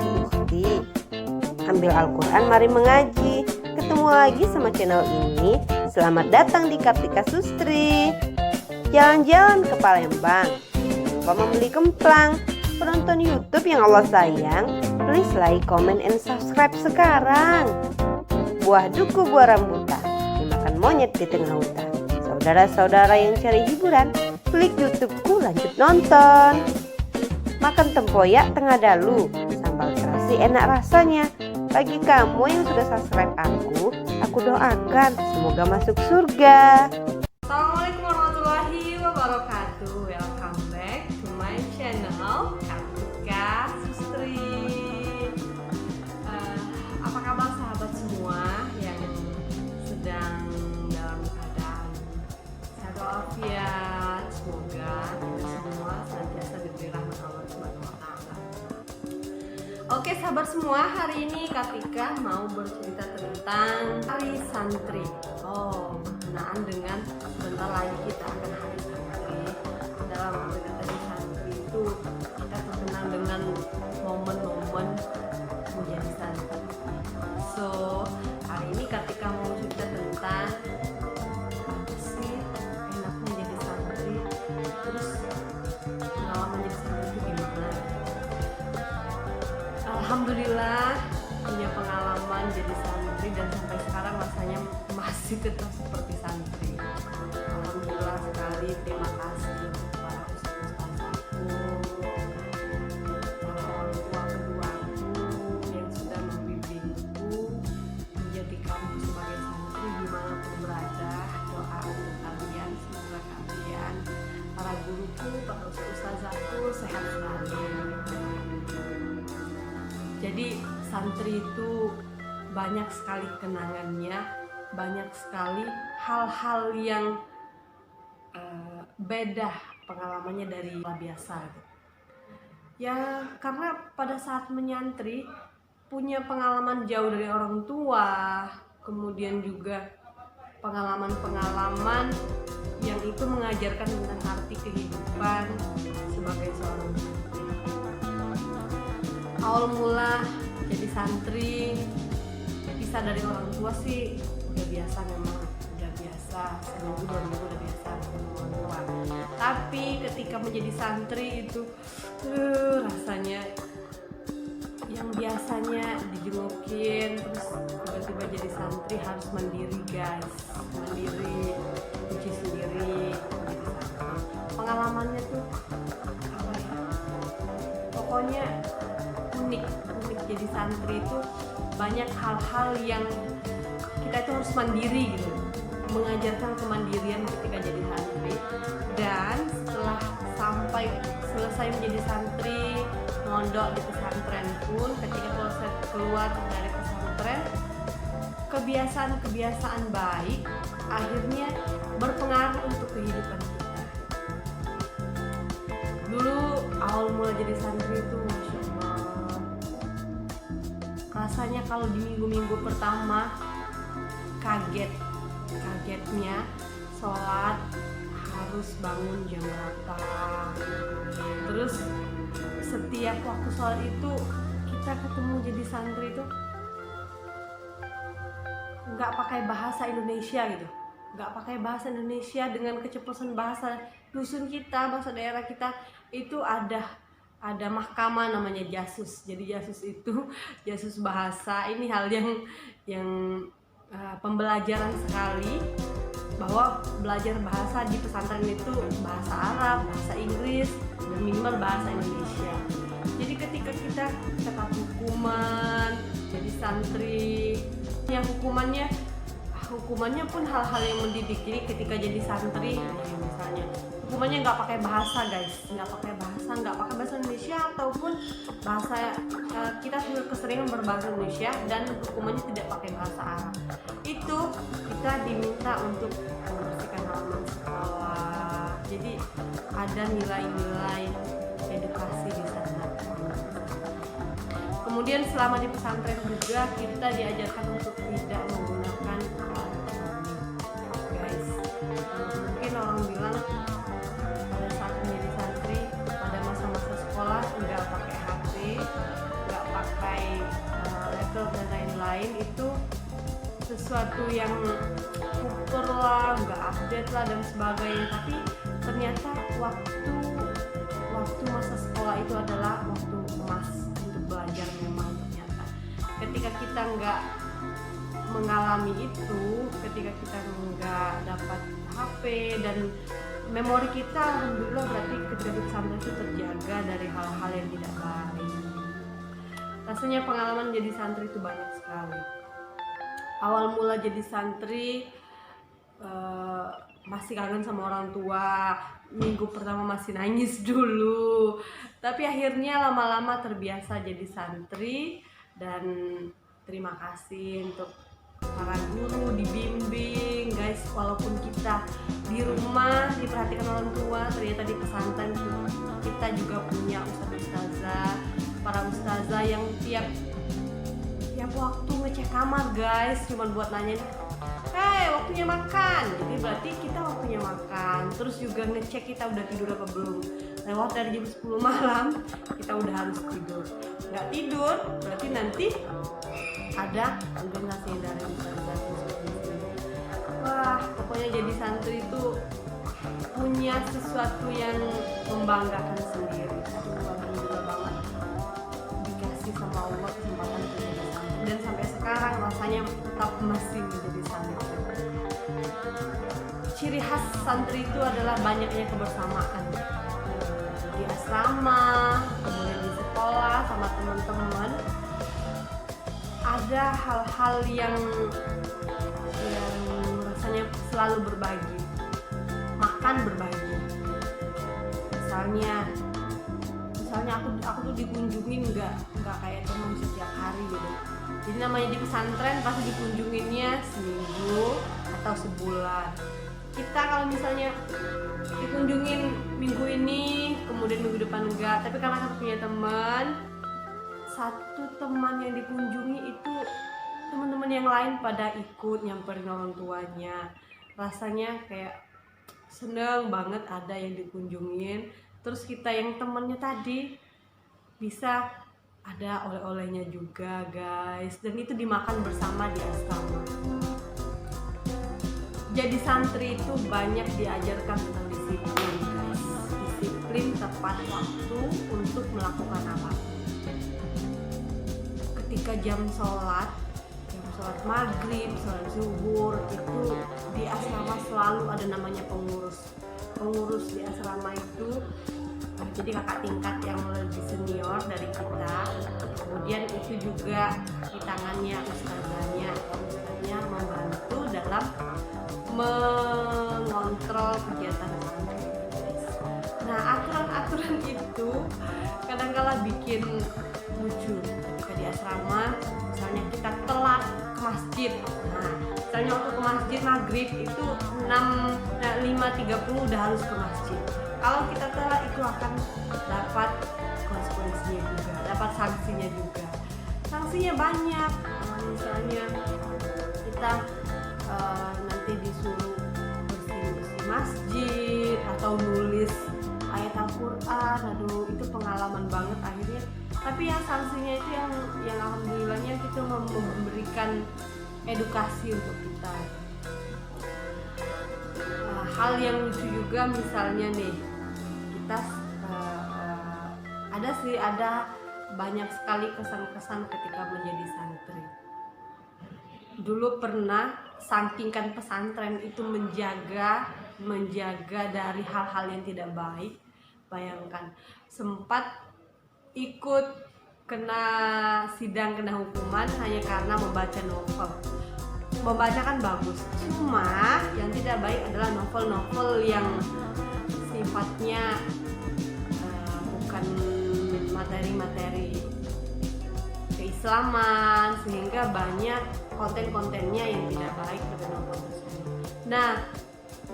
Ikhti. Ambil Al-Quran, mari mengaji. Ketemu lagi sama channel ini. Selamat datang di Kartika Sustri. Jalan-jalan ke Palembang, lupa membeli kemplang. Penonton YouTube yang Allah sayang, please like, comment, and subscribe sekarang. Buah duku, buah rambutan dimakan monyet di tengah hutan. Saudara-saudara yang cari hiburan, klik YouTubeku, lanjut nonton. Makan tempoyak tengah dalu, sambal terasi enak rasanya. Bagi kamu yang sudah subscribe aku doakan semoga masuk surga. Assalamualaikum warahmatullahi wabarakatuh. Welcome back to my channel Kartika Sustri. Apa kabar sahabat semua yang sedang dalam keadaan sehat walafiat? Semoga kita semua senantiasa diberi rahmat Allah Subhanahu wa Ta'ala. Oke sahabat semua, hari ini Kartika mau bercerita tentang hari santri. Berkenaan dengan sebentar lagi kita akan hari santri. Dalam hari santri itu kita terkenal dengan momen-momen menjadi santri. So hari ini Kartika mau cerita tentang apa sih enaknya jadi santri, terus pengalaman jadi santri itu gimana. Alhamdulillah punya pengalaman jadi santri dan sampai sekarang rasanya masih tetap seperti santri. Alhamdulillah sekali, terima kasih kepada ustaz-ustazku, para orang tua keduaku yang sudah membimbingku menjadikanku sebagai santri dimanapun berada. Doa untuk kalian, semoga kalian, para guruku, para ustazahku sehat selalu. Jadi santri itu banyak sekali kenangannya, banyak sekali hal-hal yang beda pengalamannya dari biasa. Ya karena pada saat menyantri punya pengalaman jauh dari orang tua, kemudian juga pengalaman-pengalaman yang itu mengajarkan tentang arti kehidupan sebagai seorang santri. Awal mula jadi santri pisah dari orang tua sih udah biasa, memang udah biasa, seminggu 2 minggu udah biasa dengan orang tua. Tapi ketika menjadi santri itu rasanya yang biasanya dijengukin terus tiba-tiba jadi santri harus mandiri guys, mandiri, cuci sendiri jadi santri. Pengalamannya tuh apa ya, pokoknya unik jadi santri itu banyak hal-hal yang kita itu harus mandiri gitu, mengajarkan kemandirian ketika jadi santri. Dan setelah sampai selesai menjadi santri, mondok di pesantren pun, ketika keluar dari pesantren, kebiasaan-kebiasaan baik akhirnya berpengaruh untuk kehidupan kita. Dulu awal mula jadi santri itu Masya Allah, rasanya kalau di minggu-minggu pertama kagetnya sholat harus bangun jam 8. Terus setiap waktu sholat itu kita ketemu jadi santri itu nggak pakai bahasa Indonesia gitu, nggak pakai bahasa Indonesia dengan keceplosan bahasa dusun kita, bahasa daerah kita. Itu ada mahkamah namanya jasus. Jadi jasus itu jasus bahasa. Ini hal yang pembelajaran sekali, bahwa belajar bahasa di pesantren itu bahasa Arab, bahasa Inggris, dan minimal bahasa Indonesia. Jadi ketika kita dapat hukuman jadi santri, ya hukumannya pun hal-hal yang mendidik. Jadi ketika jadi santri misalnya hukumannya nggak pakai bahasa guys, nggak pakai bahasa Indonesia ataupun bahasa kita sudah keseringan berbahasa Indonesia, dan hukumannya tidak pakai bahasa Arab. Itu kita diminta untuk membersihkan halaman sekolah. Jadi ada nilai-nilai edukasi di sana. Kemudian selama di pesantren juga kita diajarkan untuk tidak menggunakan alat elektronik guys. Mungkin orang bilang pada saat menjadi santri pada masa-masa sekolah nggak pakai HP, nggak pakai lain itu sesuatu yang super lah, nggak update lah dan sebagainya. Tapi ternyata waktu masa sekolah itu adalah waktu emas untuk belajar memang ternyata. Ketika kita nggak mengalami itu, ketika kita nggak dapat HP dan memori kita, alhamdulillah berarti ketika di pesantren itu terjaga dari hal-hal yang tidak baik. Rasanya pengalaman jadi santri itu banyak sekali. Awal mula jadi santri masih kangen sama orang tua, minggu pertama masih nangis dulu, tapi akhirnya lama-lama terbiasa jadi santri. Dan terima kasih untuk para guru, dibimbing guys, walaupun kita di rumah diperhatikan orang tua, ternyata di pesantren kita juga punya ustazah, para ustazah yang tiap waktu ngecek kamar guys, cuma buat nanyain, "Hey, waktunya makan." Jadi berarti kita waktunya makan. Terus juga ngecek kita udah tidur apa belum. Lewat dari jam 10 malam kita udah harus tidur. Nggak tidur berarti nanti ada kompensasi dari ustazah. Wah, pokoknya jadi santri itu punya sesuatu yang membanggakan sendiri. Alhamdulillah banget dikasih sama Allah kesempatan untuk jadi santri. Dan sampai sekarang rasanya tetap masih menjadi santri. Ciri khas santri itu adalah banyaknya kebersamaan di asrama, kemudian di sekolah sama teman-teman. Ada hal-hal yang rasanya selalu berbagi, makan berbagi. Misalnya aku tuh dikunjungin nggak kayak teman setiap hari gitu. Jadi namanya di pesantren pasti dikunjunginnya seminggu atau sebulan. Kita kalau misalnya dikunjungin minggu ini, kemudian minggu depan enggak, tapi karena aku punya teman, satu teman yang dikunjungi itu teman-teman yang lain pada ikut nyamperin orang tuanya. Rasanya kayak seneng banget ada yang dikunjungin. Terus kita yang temennya tadi bisa ada oleh-olehnya juga guys, dan itu dimakan bersama di asrama. Jadi santri itu banyak diajarkan tentang disiplin guys. Disiplin tepat waktu untuk melakukan apa. Ketika jam sholat maghrib, sholat zuhur, itu di asrama selalu ada namanya pengurus di asrama itu. Jadi kakak tingkat yang lebih senior dari kita. Kemudian itu juga di tangannya ustazahnya membantu dalam mengontrol kegiatan santri. Nah, aturan-aturan itu kadang-kala bikin lucu. Ketika di asrama, misalnya kita telat ke masjid. Nah, misalnya waktu ke masjid maghrib itu 5.30 udah harus ke masjid. Kalau kita telat itu akan dapat konsekuensinya juga, dapat sanksinya juga. Sanksinya banyak. Misalnya kita nanti disuruh bersih masjid atau nulis ayat Al-Quran. Aduh, itu pengalaman banget akhirnya. Tapi yang sanksinya itu yang alhamdulillahnya kita memberikan edukasi untuk kita. Hal yang lucu juga misalnya nih, kita ada banyak sekali kesan-kesan ketika menjadi santri. Dulu pernah saking pesantren itu menjaga dari hal-hal yang tidak baik. Bayangkan, sempat ikut kena sidang, kena hukuman hanya karena membaca novel. Membaca kan bagus, cuma yang tidak baik adalah novel-novel yang sifatnya bukan materi-materi keislaman, sehingga banyak konten-kontennya yang tidak baik pada novel tersebut. Nah,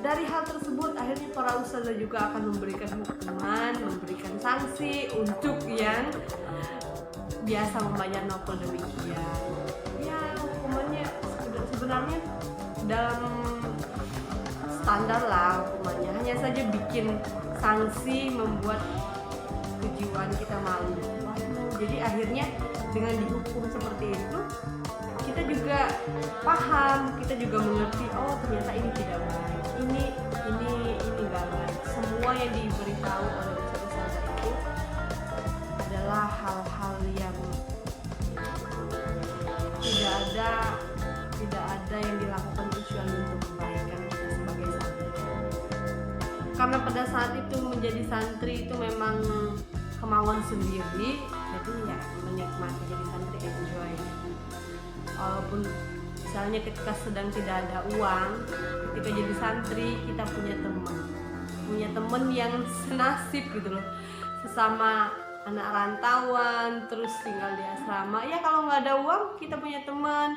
dari hal tersebut akhirnya para ustazah juga akan memberikan hukuman, memberikan sanksi untuk yang biasa membaca novel demikian. Ya, hukumannya sebenarnya dalam standar lah hukumannya, hanya saja bikin sanksi membuat kejiwaan kita malu. Waduh, jadi akhirnya dengan dihukum seperti itu, kita juga paham, kita juga mengerti, oh ternyata ini tidak baik, ini nggak baik. Semua yang diberitahu oleh ustaz itu adalah hal-hal yang tidak ada yang dilakukan kecuali untuk kebaikan kita sebagai santri. Karena pada saat itu menjadi santri itu memang kemauan sendiri, jadi ya menikmati jadi santri, enjoy. Walaupun misalnya ketika sedang tidak ada uang, ketika jadi santri kita punya teman yang senasib gitu loh, sesama anak rantauan terus tinggal di asrama. Ya kalau nggak ada uang kita punya teman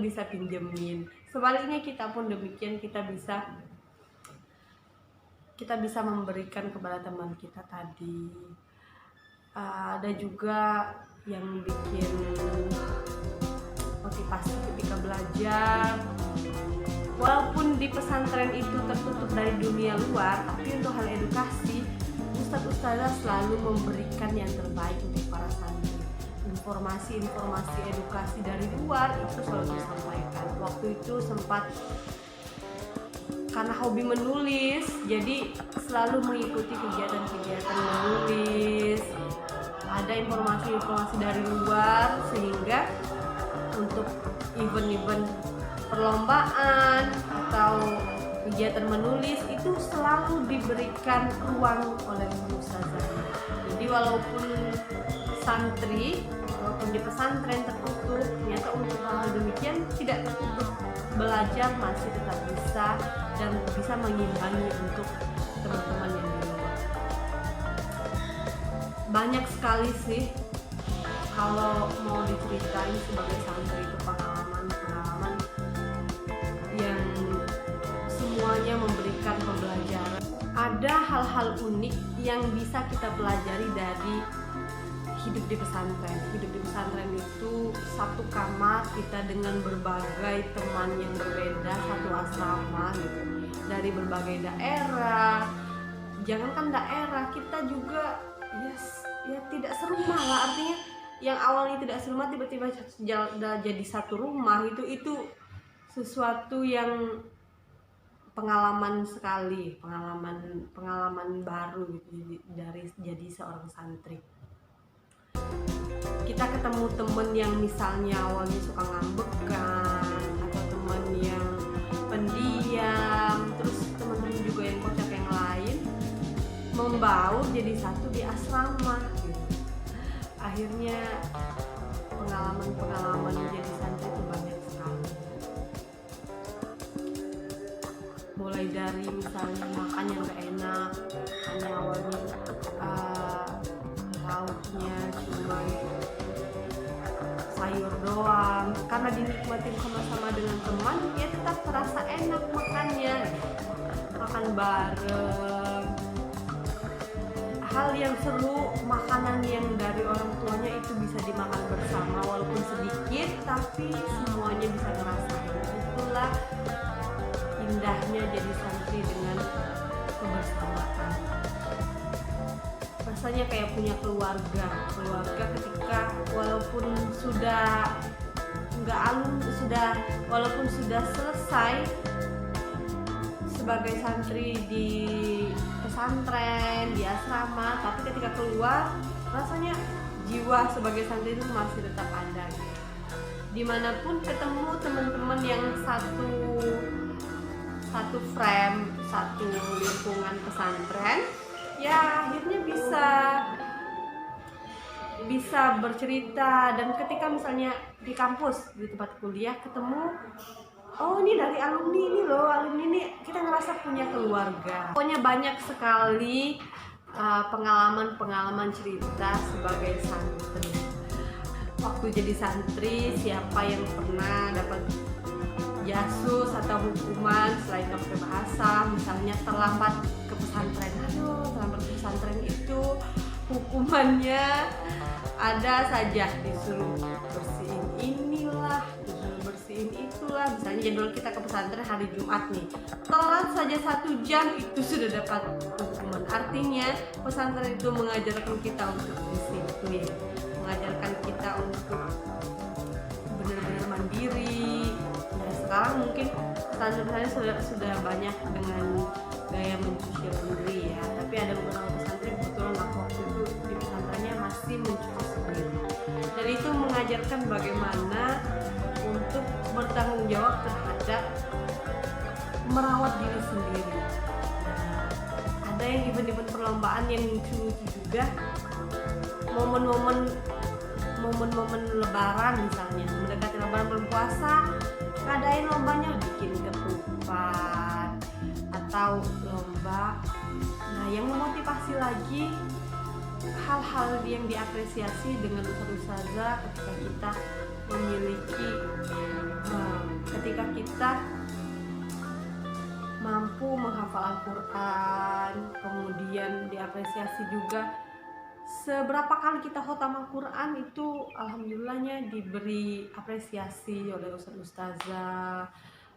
bisa pinjemin. Sebaliknya kita pun demikian, kita bisa memberikan kepada teman kita tadi. Ada juga yang bikin motivasi ketika belajar. Walaupun di pesantren itu tertutup dari dunia luar, tapi untuk hal edukasi, ustadz-ustadzah selalu memberikan yang terbaik untuk para santri. Informasi edukasi dari luar itu selalu disampaikan. Waktu itu sempat karena hobi menulis, jadi selalu mengikuti kegiatan-kegiatan menulis. Ada informasi dari luar, sehingga untuk event-event perlombaan atau kegiatan menulis itu selalu diberikan ruang oleh ustazah. Jadi walaupun di pesantren tertutup, ternyata untuk hal demikian tidak tertutup, belajar masih tetap bisa dan bisa mengimbangi untuk teman-teman yang di luar. Banyak sekali sih kalau mau diceritain sebagai santri itu pengalaman yang semuanya memberikan pembelajaran. Ada hal-hal unik yang bisa kita pelajari dari hidup di pesantren. Hidup di pesantren itu satu kamar kita dengan berbagai teman yang berbeda, satu asrama gitu, dari berbagai daerah. Jangankan daerah, kita juga ya tidak serumah lah. Artinya yang awalnya tidak serumah tiba-tiba jadi satu rumah, itu sesuatu yang pengalaman sekali, pengalaman baru gitu dari jadi seorang santri. Kita ketemu temen yang misalnya awalnya suka ngambekan, atau temen yang pendiam, terus temen-temen juga yang kocak yang lain, membaur jadi satu di asrama gitu. Akhirnya pengalaman menjadi santri itu banyak sekali. Mulai dari misalnya makan yang gak enak, hanya awalnya lauknya cuma sayur doang, karena dinikmatin sama-sama dengan teman, ya tetap terasa enak makannya, makan bareng. Hal yang seru, makanan yang dari orang tuanya itu bisa dimakan bersama, walaupun sedikit tapi semuanya bisa ngerasain. Itulah indahnya jadi santri dengan kebersamaan. Rasanya kayak punya keluarga ketika walaupun sudah walaupun sudah selesai sebagai santri di pesantren, di asrama, tapi ketika keluar rasanya jiwa sebagai santri itu masih tetap ada gitu. Dimanapun ketemu teman-teman yang satu frame, satu lingkungan pesantren, ya akhirnya bisa bercerita. Dan ketika misalnya di kampus, di tempat kuliah ketemu, oh ini dari alumni ini loh, alumni ini, kita ngerasa punya keluarga. Pokoknya banyak sekali pengalaman cerita sebagai santri. Waktu jadi santri, siapa yang pernah dapat jasus atau hukuman selain nggak pakai bahasa, misalnya terlambat ke pesantren? Terlambat ke pesantren itu hukumannya ada saja, disuruh bersihin inilah, disuruh bersihin itulah. Misalnya jadwal kita ke pesantren hari Jumat nih, telat saja 1 jam itu sudah dapat hukuman. Artinya pesantren itu mengajarkan kita untuk disiplin, mengajarkan kita kita untuk benar-benar mandiri. Nah, sekarang mungkin pesantren sudah banyak dengan gaya mencuci laundry ya, tapi ada beberapa pesantren kebetulan aku waktu itu di pesantrennya masih mencuci sendiri, dan itu mengajarkan bagaimana untuk bertanggung jawab terhadap merawat diri sendiri. Ada yang event-event perlombaan yang lucu-lucu juga, momen-momen lebaran misalnya, mendekati lebaran bulan puasa, ngadain lombanya bikin ketupat atau lomba. Nah, yang memotivasi lagi hal-hal yang diapresiasi dengan ustazah ketika kita memiliki ketika kita mampu menghafal Al-Quran, kemudian diapresiasi juga seberapa kali kita khotam Al-Quran itu alhamdulillahnya diberi apresiasi oleh ustazah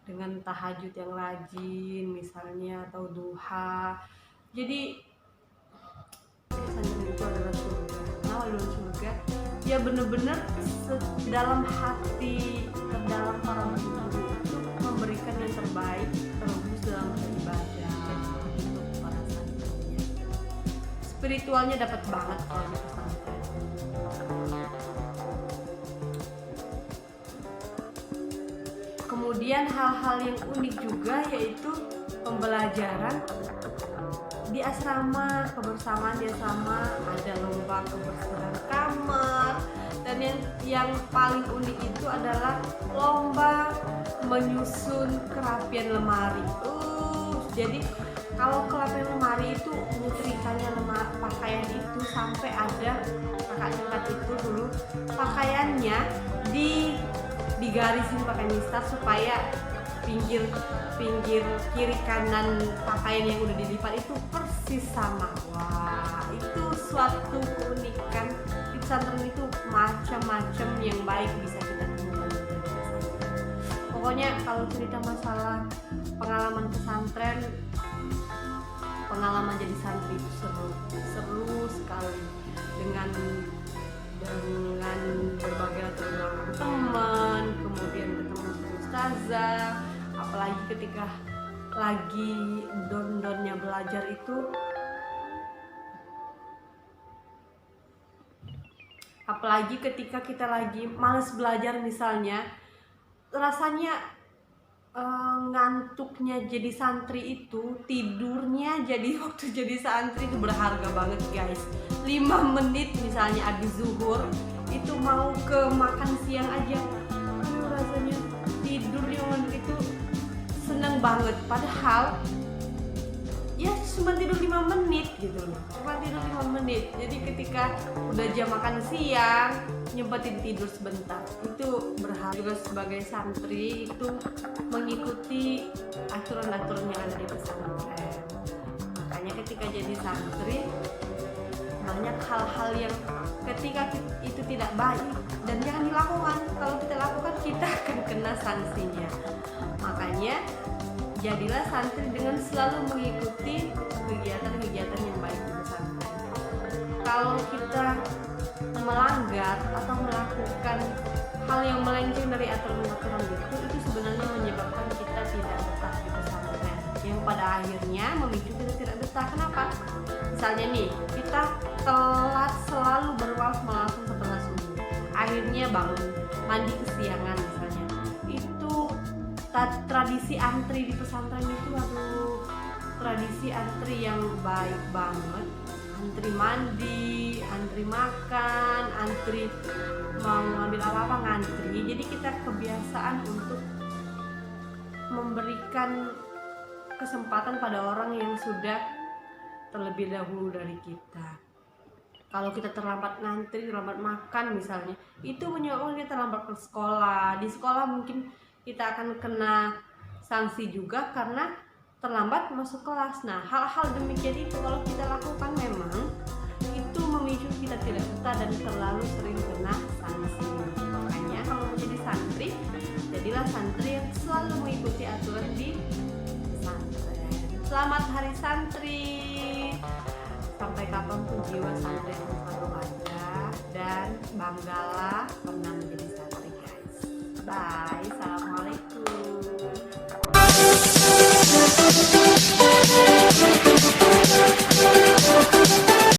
dengan tahajud yang rajin misalnya atau duha. Jadi pesantren itu adalah surga. Nah, adalah surga. Ya benar-benar dalam hati terdalam para guru itu memberikan yang terbaik terus dalam beribadah untuk para santrinya. Spiritualnya dapat banget kalau di pesantren. Kemudian hal-hal yang unik juga yaitu pembelajaran di asrama, kebersamaan di asrama, ada lomba kebersihan kamar, dan yang paling unik itu adalah lomba menyusun kerapian lemari. Jadi kalau kerapian lemari itu nyetrikanya pakaian itu sampai ada kakak itu dulu pakaiannya digarisin pakai mistar supaya pinggir kiri kanan pakaian yang udah dilipat itu persis sama. Wah, itu suatu keunikan di pesantren itu, macam-macam yang baik bisa kita temukan. Pokoknya kalau cerita masalah pengalaman pesantren, pengalaman jadi santri itu seru sekali, dengan berbagai latar belakang teman, kemudian ketemu ustazah, apalagi ketika lagi don-donnya belajar itu, apalagi ketika kita lagi males belajar misalnya, rasanya ngantuknya jadi santri itu, tidurnya jadi waktu jadi santri itu berharga banget guys. 5 menit misalnya habis zuhur itu mau ke makan siang aja, rasanya tidur 5 menit itu seneng banget, padahal ya cuma tidur 5 menit gitu loh, cuma tidur 5 menit. Jadi ketika udah jam makan siang nyempetin tidur sebentar, itu berharga. Juga sebagai santri itu mengikuti aturan-aturan yang ada di pesantren. Makanya ketika jadi santri banyak hal-hal yang ketika itu tidak baik dan jangan dilakukan. Kalau kita lakukan kita akan kena sanksinya. Makanya jadilah santri dengan selalu mengikuti kegiatan-kegiatan yang baik di pesantren. Kalau kita melanggar atau melakukan hal yang melenceng dari aturan-aturan itu sebenarnya menyebabkan kita tidak betah di pesantren, yang pada akhirnya memicu kita tidak betah. Kenapa? Misalnya nih, kita telat selalu berwalaupun setelah subuh, akhirnya bangun mandi kesiangan misalnya. Itu tradisi antri di pesantren itu, tradisi antri yang baik banget. Antri mandi, antri makan, antri mau ngambil apa-apa ngantri. Jadi kita kebiasaan untuk memberikan kesempatan pada orang yang sudah terlebih dahulu dari kita. Kalau kita terlambat ngantri, terlambat makan misalnya, itu menyebabkan kita terlambat ke sekolah. Di sekolah mungkin kita akan kena sanksi juga karena terlambat masuk kelas. Nah, hal-hal demikian itu kalau kita lakukan memang itu memicu kita tidak betah dan terlalu sering kena sanksi. Makanya kalau menjadi santri, jadilah santri yang selalu mengikuti aturan di pesantren. Selamat Hari Santri. Sampai kapanpun jiwa santri selalu ada, dan banggalah Bye. Assalamualaikum.